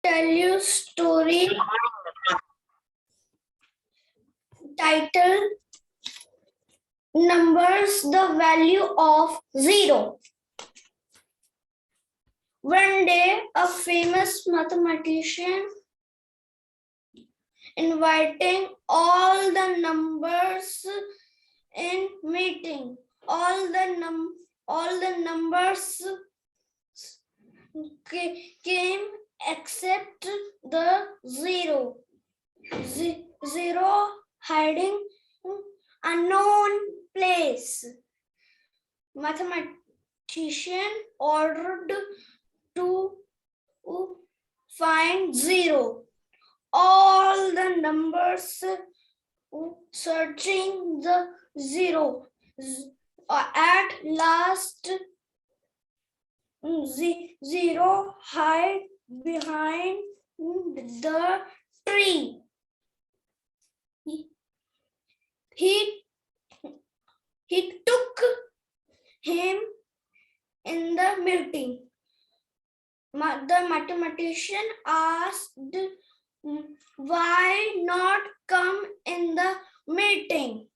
tell you story title Numbers the Value of Zero. One day, a famous mathematician inviting all the numbers in meeting. All the numbers came except the zero. Zero hiding unknown place. Mathematician ordered to find zero. All the numbers searching the zero. At last, zero hide behind the tree. He took him in the meeting. The mathematician asked, why not come in the meeting?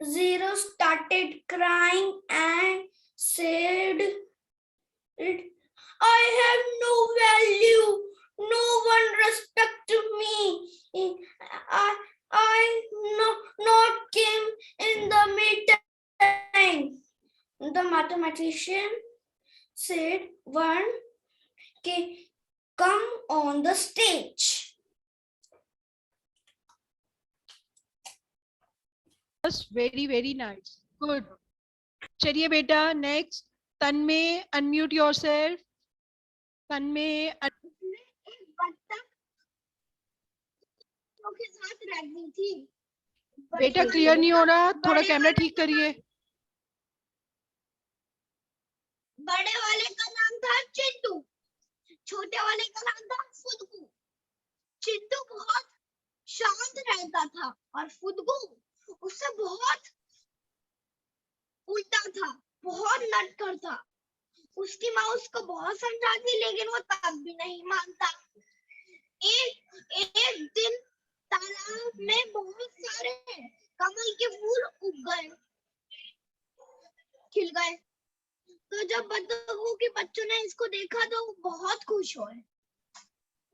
Zero started crying and said, I have no value. No one respect me. I not came in the meeting. The mathematician said, one come on the stage. Very nice. Good. चलिए बेटा next. तन्मय unmute yourself. तन्मय के साथ रख दी थी। बेटा clear नहीं हो रहा, थोड़ा कैमरा ठीक करिए। बड़े वाले का नाम था चिंटू, छोटे वाले का नाम था फुदकू। चिंटू बहुत शांत रहता था और फुदकू उससे बहुत उल्टा था, बहुत नटखट था। उसकी माँ उसको बहुत समझाती लेकिन वो तब भी नहीं मानता। एक दिन तालाब में बहुत सारे कमल के फूल उग गए, खिल गए। तो जब बच्चों ने इसको देखा तो वो बहुत खुश हुए।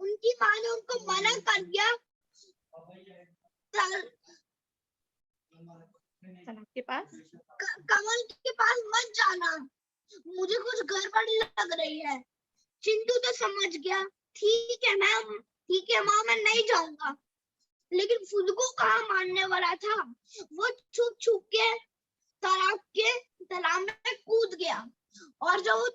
उनकी माँ ने उनको मना कर दिया कमल के पास मत जाना, मुझे कुछ गड़बड़ लग रही है। चिंटू तो समझ गया, ठीक है माँ मैं नहीं जाऊंगा। लेकिन फुदकू कहाँ मानने वाला था। वो छुप छुप के तालाब में कूद गया और जब वो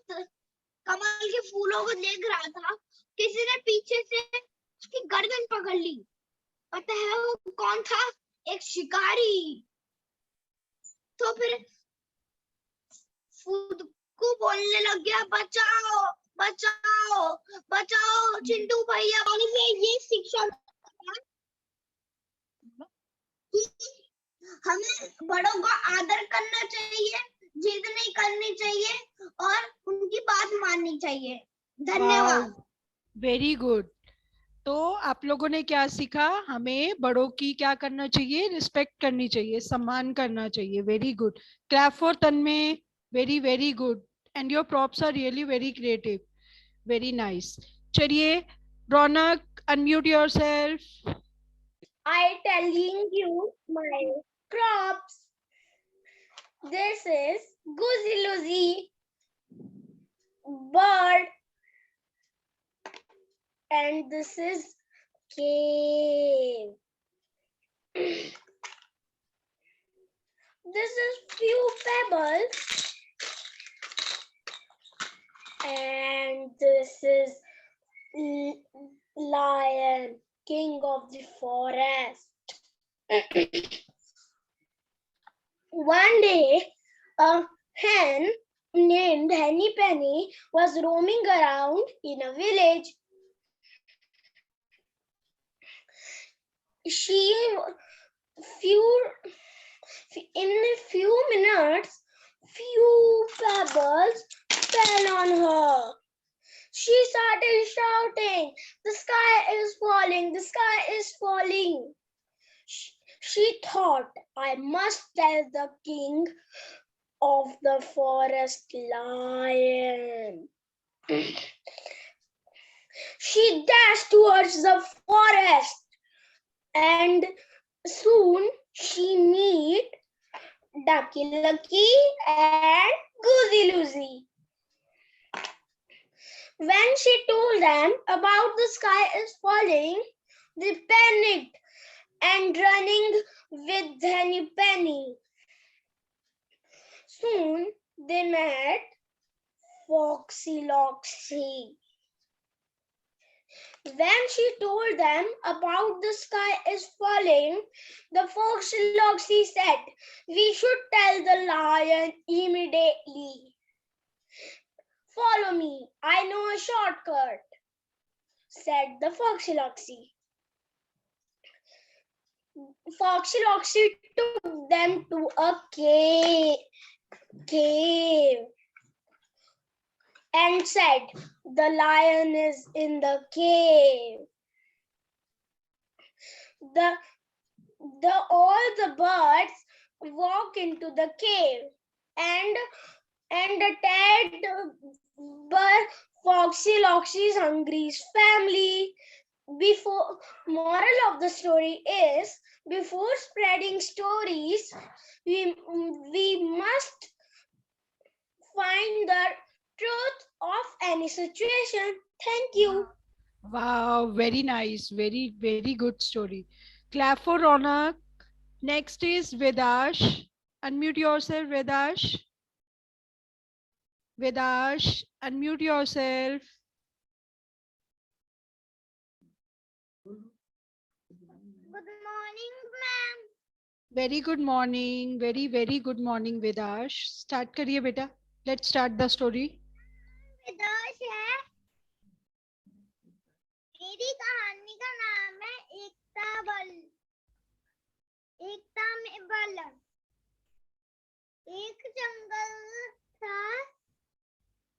कमल के फूलों को देख रहा था, किसी ने पीछे से उसकी गर्दन पकड़ ली। पता है वो कौन था? एक शिकारी। तो फिर फुदकू बोलने लग गया, बचाओ बचाओ बचाओ चिंटू भैया। ये शिक्षा हमें बड़ों का आदर करना चाहिए, जिद नहीं करनी चाहिए और उनकी बात माननी चाहिए। धन्यवाद। Very good. तो आप लोगों ने क्या सीखा? हमें बड़ों की क्या करना चाहिए? रिस्पेक्ट करनी चाहिए, सम्मान करना चाहिए। Very good. Clap for Tanmay. Very good. And your props are really very creative. Very nice. चलिए Raunak, unmute yourself. I telling you my props. This is Goosey Lucy bird and this is cave. This is few pebbles and this is lion, king of the forest. One day, a hen named Henny Penny was roaming around in a village. In a few minutes, few pebbles fell on her. She started shouting, "The sky is falling, the sky is falling." She thought, "I must tell the king of the forest lion." She dashed towards the forest, and soon she met Ducky Lucky and Goosey Lucy. When she told them about the sky is falling, they panicked and running with Henny Penny. Soon they met Foxy Loxy. When she told them about the sky is falling, the Foxy Loxy said, "We should tell the lion immediately. Follow me, I know a shortcut," said the Foxy Loxy. Foxy Loxy took them to a cave and said, "The lion is in the cave." All the birds walk into the cave and attacked Foxy Loxy's hungry family. Moral of the story is, before spreading stories, we must find the truth of any situation. Thank you. Wow, very nice. Very, very good story. Clap for Ronak. Next is Vedash. Unmute yourself, Vedash. Vedash, unmute yourself. Good morning, ma'am. Very good morning. Very, very good morning, Vedash. Start करिए बेटा. Let's start the story. वेदाश है. मेरी कहानी का नाम है एकता बल. एकता में बल. एक जंगल था,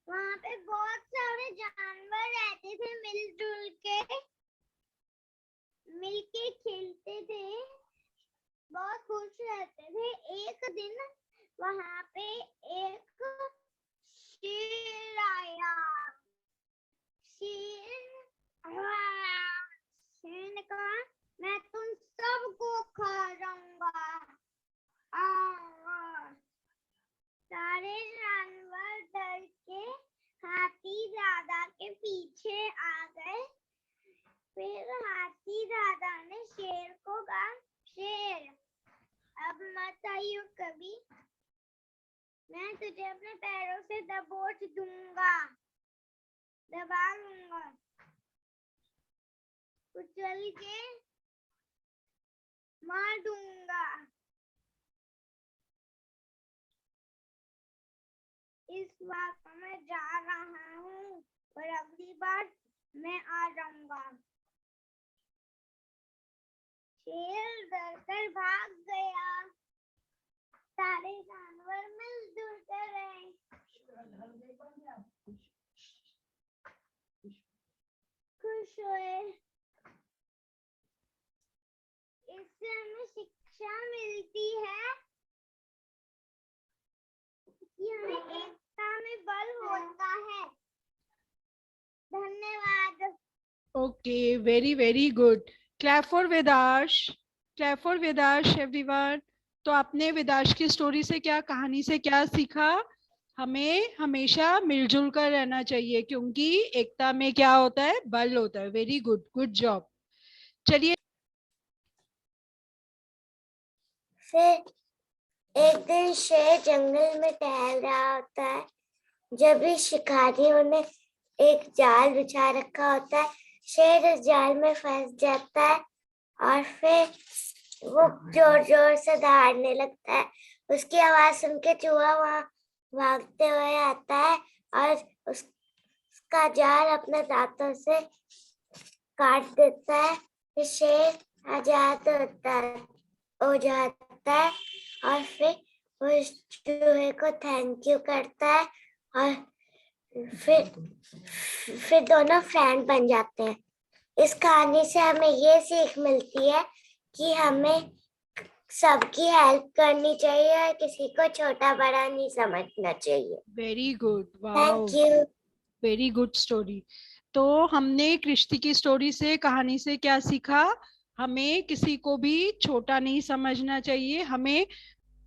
वहाँ पे बहुत सारे जानवर रहते थे, मिलके खेलते थे, बहुत खुश रहते थे. एक दिन वहाँ पे एक शेर आया. शेर ने कहा, "मैं तुम सबको खा जाऊंगा." सारे जानवर डर के हाथी दादा के पीछे आ गए. फिर हाथी दादा ने शेर को कहा, "शेर, अब मत आइयो कभी, मैं तुझे अपने पैरों से दबोच दूंगा, दबा लूंगा, कुचल के मार दूंगा. इस बार तो मैं जा रहा हूँ, पर अगली बार मैं आ जाऊंगा." शेर डरकर भाग गया. सारे जानवर मिलजुल कर रहे, खुश हुए. इससे हमें शिक्षा मिलती है कि हमें एकता में बल होता है. धन्यवाद. Okay, very, very good. Clap for Vedash. Clap for Vedash, everyone. तो आपने वेदाश की स्टोरी से क्या, कहानी से क्या सीखा? हमें हमेशा मिलजुल कर रहना चाहिए, क्योंकि एकता में क्या होता है? बल होता है. Very good, good job. चलिए. फिर एक दिन शेर जंगल में टहल रहा होता है. जब भी शिकारियों ने एक जाल बिछा रखा होता है, शेर उस जाल में फंस जाता है और फिर वो जोर जोर से दहाड़ने लगता है. उसकी आवाज सुन के चूहा वहां भागते हुए आता है और उसका जाल अपने दांतों से काट देता है. फिर शेर आजाद हो जाता है और फिर वो उस चूहे को थैंक यू करता है और फिर दोनों फ्रेंड बन जाते हैं। इस कहानी से हमें ये सीख मिलती है कि हमें सबकी हेल्प करनी चाहिए और किसी को छोटा बड़ा नहीं समझना चाहिए। Very good, wow, thank you. Very good story. तो हमने कृष्टि की स्टोरी से, कहानी से क्या सीखा? हमें किसी को भी छोटा नहीं समझना चाहिए। हमें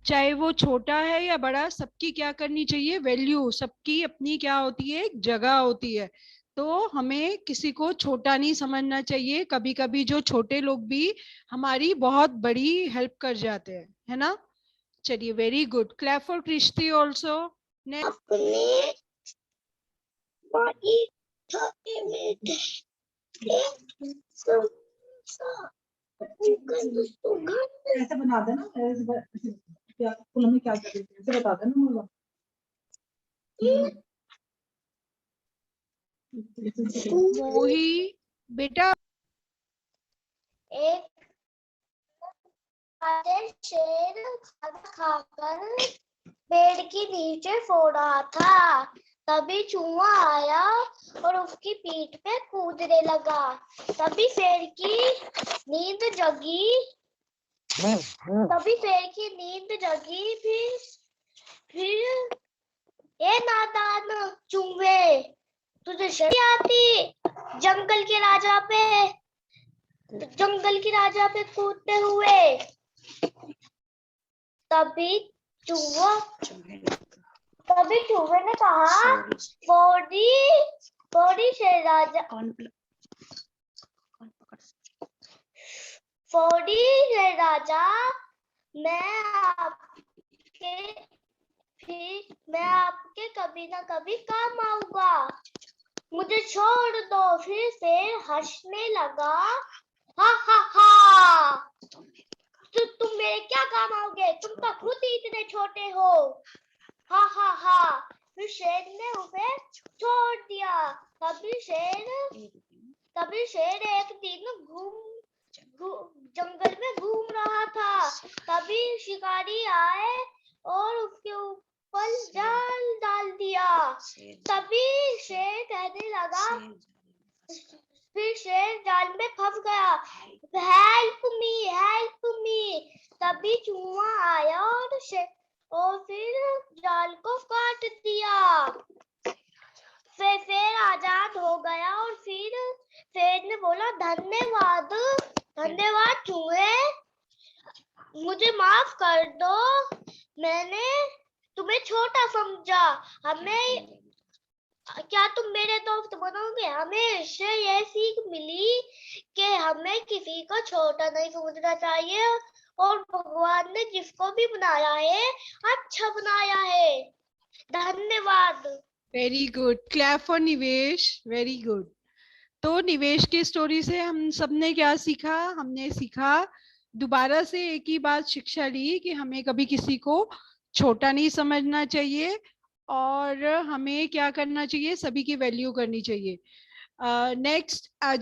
चाहे वो छोटा है या बड़ा, सबकी क्या करनी चाहिए? वैल्यू। सबकी अपनी क्या होती है? एक जगह होती है। तो हमें किसी को छोटा नहीं समझना चाहिए। कभी कभी जो छोटे लोग भी हमारी बहुत बड़ी हेल्प कर जाते हैं, है ना? चलिए, very good, clap for Krishti also. अपने बॉडी ऐसे बना देना, क्या तुम क्या कर रही थी, ऐसे बता देना मुझे। मोही बेटा, एक शेर खाना खाकर पेड़ के नीचे सो रहा था। तभी चूहा आया और उसकी पीठ पे कूदने लगा। तभी शेर की नींद जगी। फिर ए नादान चूहे, तुझे शर्म आती जंगल के राजा पे कूदते हुए। तभी चूहे ने कहा, फोड़ी शेर राजा, मैं आपके कभी ना कभी काम आऊंगा, मुझे छोड़ दो। फिर शेर हंसने लगा, हा हा हा, तुम मेरे क्या काम आओगे, तुम तो खुद ही इतने छोटे हो, हा हा हा। फिर शेर ने उसे छोड़ दिया। तभी शेर एक दिन जंगल में घूम रहा था। तभी शिकारी आए और उसके ऊपर जाल डाल दिया। तभी शेर कहने लगा, फिर शेर जाल में फंस गया, हेल्प मी। तभी चूहा आया और फिर जाल को काट दिया। फिर आजाद हो गया। और फिर शेर ने बोला, धन्यवाद चूहे, मुझे माफ कर दो, मैंने तुम्हें छोटा समझा। क्या तुम मेरे दोस्त बनोगे? हमें इससे ये सीख मिली कि हमें किसी को छोटा नहीं समझना चाहिए और भगवान ने जिसको भी बनाया है अच्छा बनाया है। धन्यवाद। वेरी गुड, क्लैप फॉर निवेश, वेरी गुड। तो निवेश की स्टोरी से हम सबने क्या सीखा? हमने सीखा, दोबारा से एक ही बात शिक्षा ली कि हमें कभी किसी को छोटा नहीं समझना चाहिए और हमें क्या करना चाहिए? सभी की वैल्यू करनी चाहिए। नेक्स्ट